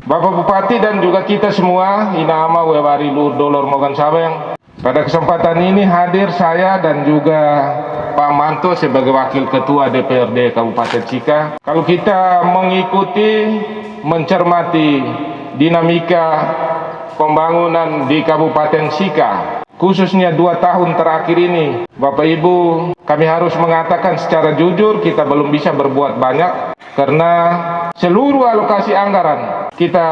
Bapak Bupati dan juga kita semua, Inama Wewari Lur Dolor Mogan Saweng. Pada kesempatan ini hadir saya dan juga Pak Manto sebagai Wakil Ketua DPRD Kabupaten Sika. Kalau kita mengikuti, mencermati dinamika pembangunan di Kabupaten Sika, khususnya 2 tahun terakhir ini, Bapak Ibu, kami harus mengatakan secara jujur kita belum bisa berbuat banyak karena seluruh alokasi anggaran kita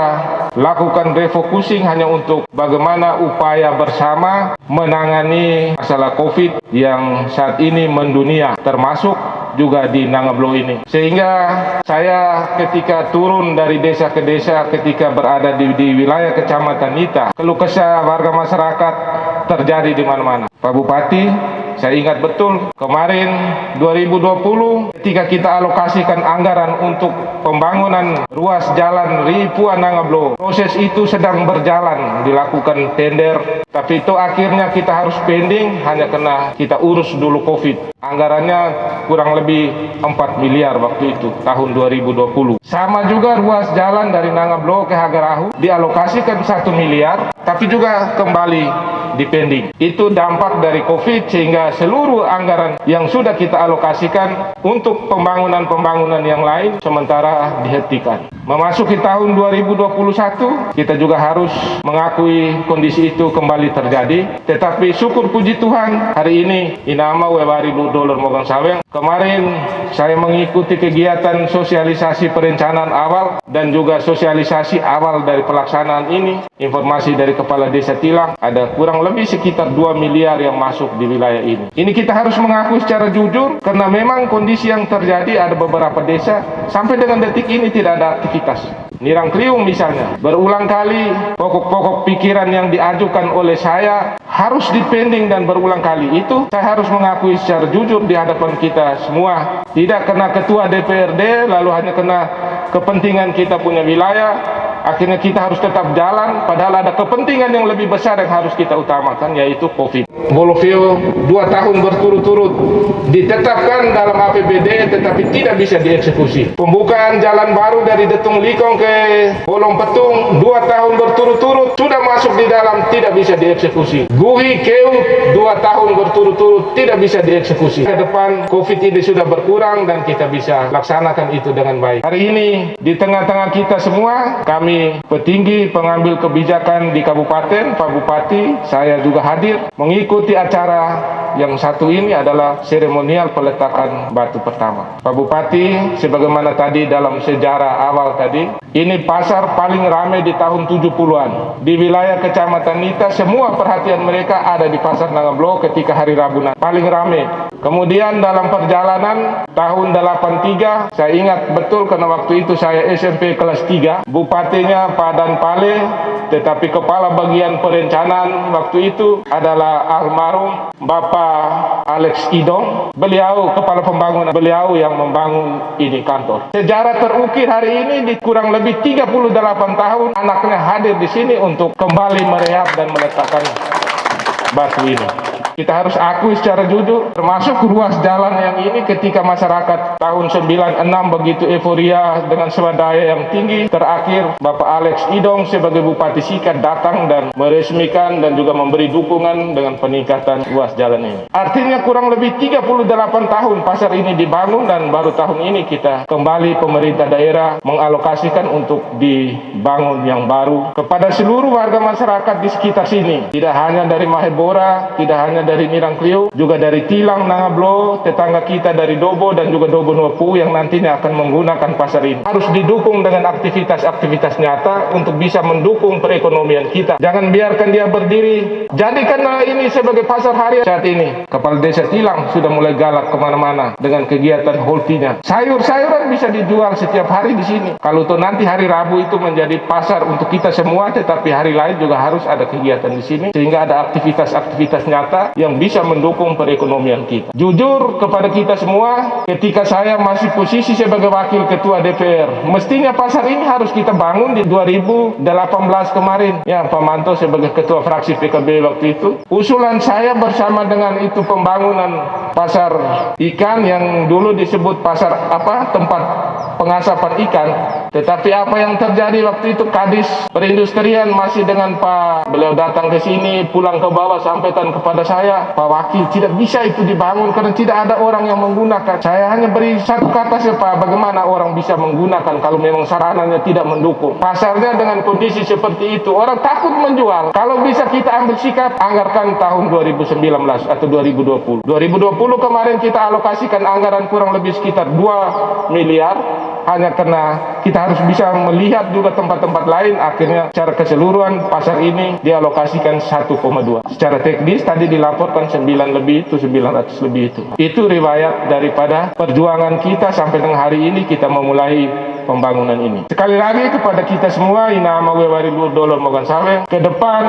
lakukan refocusing hanya untuk bagaimana upaya bersama menangani masalah COVID yang saat ini mendunia, termasuk juga di Nangablo ini. Sehingga saya ketika turun dari desa ke desa, ketika berada di wilayah Kecamatan Nita, keluh kesah warga masyarakat terjadi di mana-mana. Pak Bupati, saya ingat betul kemarin 2020 ketika kita alokasikan anggaran untuk pembangunan ruas jalan Ripuan Nangablo, proses itu sedang berjalan, dilakukan tender, tapi itu akhirnya kita harus pending hanya karena kita urus dulu COVID. Anggarannya kurang lebih 4 miliar waktu itu, tahun 2020. Sama juga ruas jalan dari Nangablo ke Hagarahu dialokasikan 1 miliar, tapi juga kembali dipending. Itu dampak dari COVID sehingga seluruh anggaran yang sudah kita alokasikan untuk pembangunan-pembangunan yang lain sementara dihentikan. Memasuki tahun 2021, kita juga harus mengakui kondisi itu kembali terjadi. Tetapi syukur puji Tuhan, hari ini Inama Wewari Dolor Mogang Saweng. Kemarin saya mengikuti kegiatan sosialisasi perencanaan awal dan juga sosialisasi awal dari pelaksanaan ini. Informasi dari Kepala Desa Tilang, ada kurang lebih sekitar 2 miliar yang masuk di wilayah ini. Ini kita harus mengakui secara jujur karena memang kondisi yang terjadi ada beberapa desa sampai dengan detik ini tidak ada aktivitas. Nirang Kriung misalnya, berulang kali pokok-pokok pikiran yang diajukan oleh saya harus dipending dan berulang kali. Itu saya harus mengakui secara jujur di hadapan kita semua. Tidak kena ketua DPRD lalu hanya kena kepentingan kita punya wilayah, akhirnya kita harus tetap jalan padahal ada kepentingan yang lebih besar yang harus kita utamakan, yaitu COVID. Bolofio 2 tahun berturut-turut ditetapkan dalam APBD tetapi tidak bisa dieksekusi. Pembukaan jalan baru dari Detung Likong ke Bolong Petung 2 tahun berturut-turut sudah masuk di dalam, tidak bisa dieksekusi. Guhi Keut 2 tahun berturut-turut tidak bisa dieksekusi. Ke depan COVID ini sudah berkurang dan kita bisa laksanakan itu dengan baik. Hari ini di tengah-tengah kita semua, kami petinggi pengambil kebijakan di kabupaten, Pak Bupati, saya juga hadir mengikuti acara yang satu ini adalah seremonial peletakan batu pertama. Pak Bupati, sebagaimana tadi dalam sejarah awal tadi, ini pasar paling ramai di tahun 70-an. Di wilayah Kecamatan Nita, semua perhatian mereka ada di Pasar Nangablo ketika hari Rabu paling ramai. Kemudian dalam perjalanan tahun 83, saya ingat betul karena waktu itu saya SMP kelas 3, bupatinya Pak Dan Pale, tetapi kepala bagian perencanaan waktu itu adalah almarhum Bapak Alex Idong. Beliau kepala pembangunan, beliau yang membangun ini kantor. Sejarah terukir hari ini di kurang lebih 38 tahun anaknya hadir di sini untuk kembali merehab dan meletakkan batu ini. Kita harus akui secara jujur, termasuk ruas jalan yang ini ketika masyarakat tahun 96 begitu euforia dengan swadaya yang tinggi. Terakhir Bapak Alex Idong sebagai Bupati Sika datang dan meresmikan dan juga memberi dukungan dengan peningkatan ruas jalan ini. Artinya kurang lebih 38 tahun pasar ini dibangun dan baru tahun ini kita kembali pemerintah daerah mengalokasikan untuk dibangun yang baru kepada seluruh warga masyarakat di sekitar sini. Tidak hanya dari Mahebora, tidak hanya dari Nirang Kriu, juga dari Tilang, Nangablo, tetangga kita dari Dobo dan juga Dobo Nuapu yang nantinya akan menggunakan pasar ini. Harus didukung dengan aktivitas-aktivitas nyata untuk bisa mendukung perekonomian kita. Jangan biarkan dia berdiri. Jadikanlah ini sebagai pasar harian saat ini. Kepala Desa Tilang sudah mulai galak kemana-mana dengan kegiatan holtinya. Sayur-sayuran bisa dijual setiap hari di sini. Kalau tuh nanti hari Rabu itu menjadi pasar untuk kita semua, tetapi hari lain juga harus ada kegiatan di sini sehingga ada aktivitas-aktivitas nyata yang bisa mendukung perekonomian kita. Jujur kepada kita semua, ketika saya masih posisi sebagai wakil ketua DPR, mestinya pasar ini harus kita bangun di 2018 kemarin. Ya, Pak Manto sebagai ketua fraksi PKB waktu itu, usulan saya bersama dengan itu pembangunan pasar ikan yang dulu disebut pasar tempat pengasapan ikan, Tetapi apa yang terjadi waktu itu, Kadis Perindustrian masih dengan Pak, beliau datang ke sini, pulang ke bawah, sampaikan kepada saya, Pak Wakil, tidak bisa itu dibangun karena tidak ada orang yang menggunakan. Saya hanya beri satu kata saja, Pak, bagaimana orang bisa menggunakan kalau memang sarananya tidak mendukung. Pasarnya dengan kondisi seperti itu, orang takut menjual. Kalau bisa kita ambil sikap, anggarkan tahun 2019 atau 2020. 2020 kemarin kita alokasikan anggaran kurang lebih sekitar 2 miliar, hanya karena kita harus bisa melihat juga tempat-tempat lain. Akhirnya secara keseluruhan pasar ini dialokasikan 1,2. Secara teknis tadi dilaporkan 9 lebih itu, 900 lebih itu. Itu riwayat daripada perjuangan kita sampai dengan hari ini kita memulai pembangunan ini. Sekali lagi kepada kita semua, Ina ama wewari Luhur Dolor Mogan Saweng, ke depan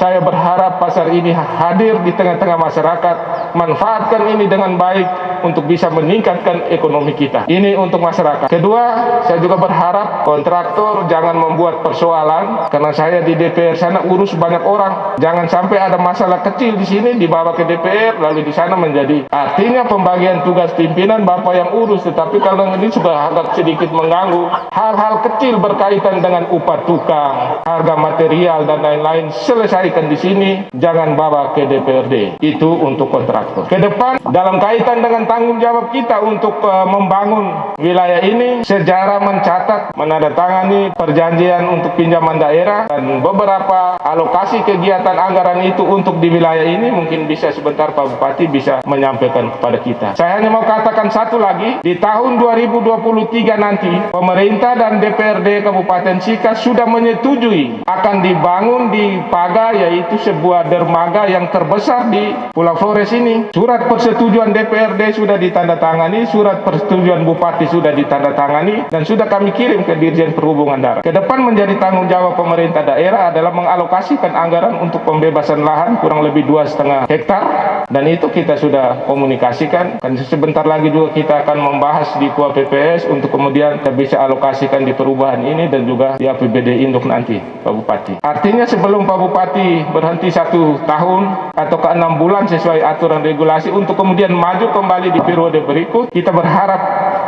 saya berharap pasar ini hadir di tengah-tengah masyarakat, manfaatkan ini dengan baik untuk bisa meningkatkan ekonomi kita. Ini untuk masyarakat. Kedua, saya juga berharap kontraktor jangan membuat persoalan, karena saya di DPR sana urus banyak orang. Jangan sampai ada masalah kecil di sini dibawa ke DPR lalu di sana menjadi. Artinya pembagian tugas pimpinan Bapak yang urus, tetapi kalau ini sudah agak sedikit mengganggu. Hal-hal kecil berkaitan dengan upah tukang, harga material dan lain-lain selesaikan di sini, jangan bawa ke DPRD. Itu untuk kontraktor. Ke depan dalam kaitan dengan tanggung jawab kita untuk membangun wilayah ini, sejarah mencatat menandatangani perjanjian untuk pinjaman daerah dan beberapa alokasi kegiatan anggaran itu untuk di wilayah ini. Mungkin bisa sebentar Pak Bupati bisa menyampaikan kepada kita. Saya hanya mau katakan satu lagi, di tahun 2023 nanti pemerintah dan DPRD Kabupaten Sika sudah menyetujui akan dibangun di Paga, yaitu sebuah dermaga yang terbesar di Pulau Flores ini. Surat persetujuan DPRD sudah ditandatangani, surat persetujuan Bupati sudah ditandatangani, dan sudah kami kirim ke Dirjen Perhubungan Darat. Ke depan menjadi tanggung jawab pemerintah daerah adalah mengalokasikan anggaran untuk pembebasan lahan kurang lebih 2,5 hektar, dan itu kita sudah komunikasikan. Dan sebentar lagi juga kita akan membahas di KUA PPS untuk kemudian kita bisa alokasikan di perubahan ini dan juga di APBD Induk nanti, Pak Bupati. Artinya sebelum Pak Bupati berhenti 1 tahun atau ke 6 bulan sesuai aturan regulasi untuk kemudian maju kembali di periode berikut, kita berharap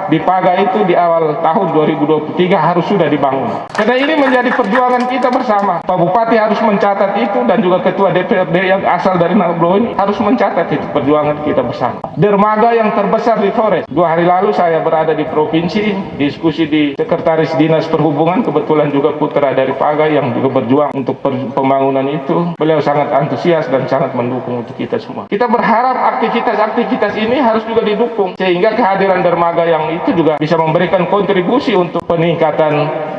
di Paga itu di awal tahun 2023 harus sudah dibangun. Karena ini menjadi perjuangan kita bersama. Pak Bupati harus mencatat itu, dan juga Ketua DPRD yang asal dari Nablo ini harus mencatat itu perjuangan kita bersama. Dermaga yang terbesar di Flores. 2 hari lalu saya berada di provinsi, diskusi di Sekretaris Dinas Perhubungan, kebetulan juga putra dari Paga yang juga berjuang untuk pembangunan itu. Beliau sangat antusias dan sangat mendukung untuk kita semua. Kita berharap aktivitas-aktivitas ini harus juga didukung, sehingga kehadiran dermaga yang itu juga bisa memberikan kontribusi untuk peningkatan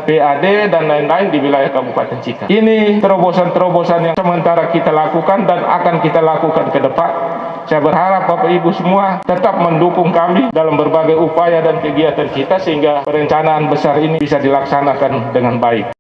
PAD dan lain-lain di wilayah Kabupaten Sika. Ini terobosan-terobosan yang sementara kita lakukan dan akan kita lakukan ke depan. Saya berharap Bapak Ibu semua tetap mendukung kami dalam berbagai upaya dan kegiatan kita, sehingga perencanaan besar ini bisa dilaksanakan dengan baik.